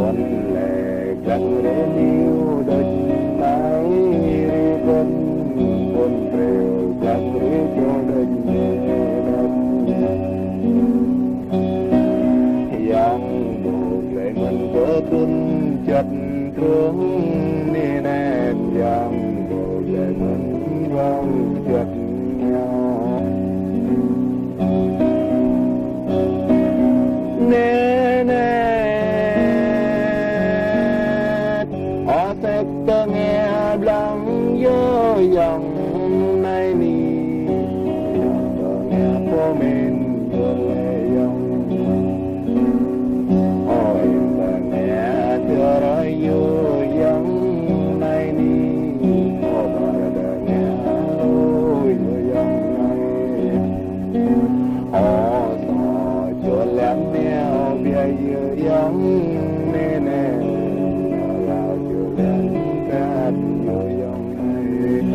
con lệ chẳng để yêu địch mãi bên con rêu chẳng để cho địch yang buộc lại mình có tuân chặt thương đi nè yang buộc lại mình vòng chặt nhau nè nè họ sẽ có nghe lắng nhớ dòng này nì nghe của mình giống nè nè lao chưa lên cát như dòng này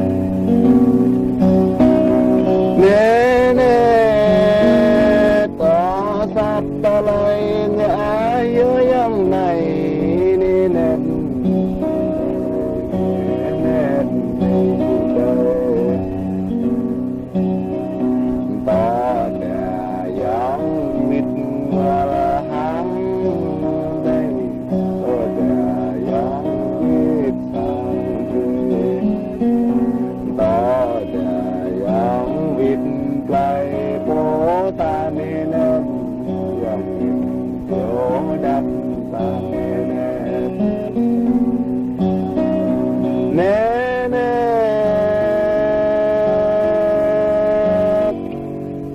nè nè tỏ sát ta lời ngã dưới dòng này nè nè nè tỏ đà giống mịt mà là ta nên dòng chỗ đắp ta nên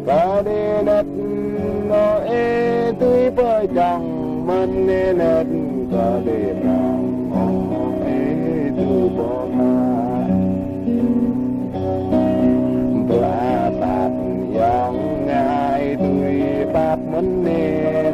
có đi đất nói tươi bơi chẳng mình nên có đi rằng ông ấy tu bỏ tha bữa tạt dòng ngày tươi bát mình nên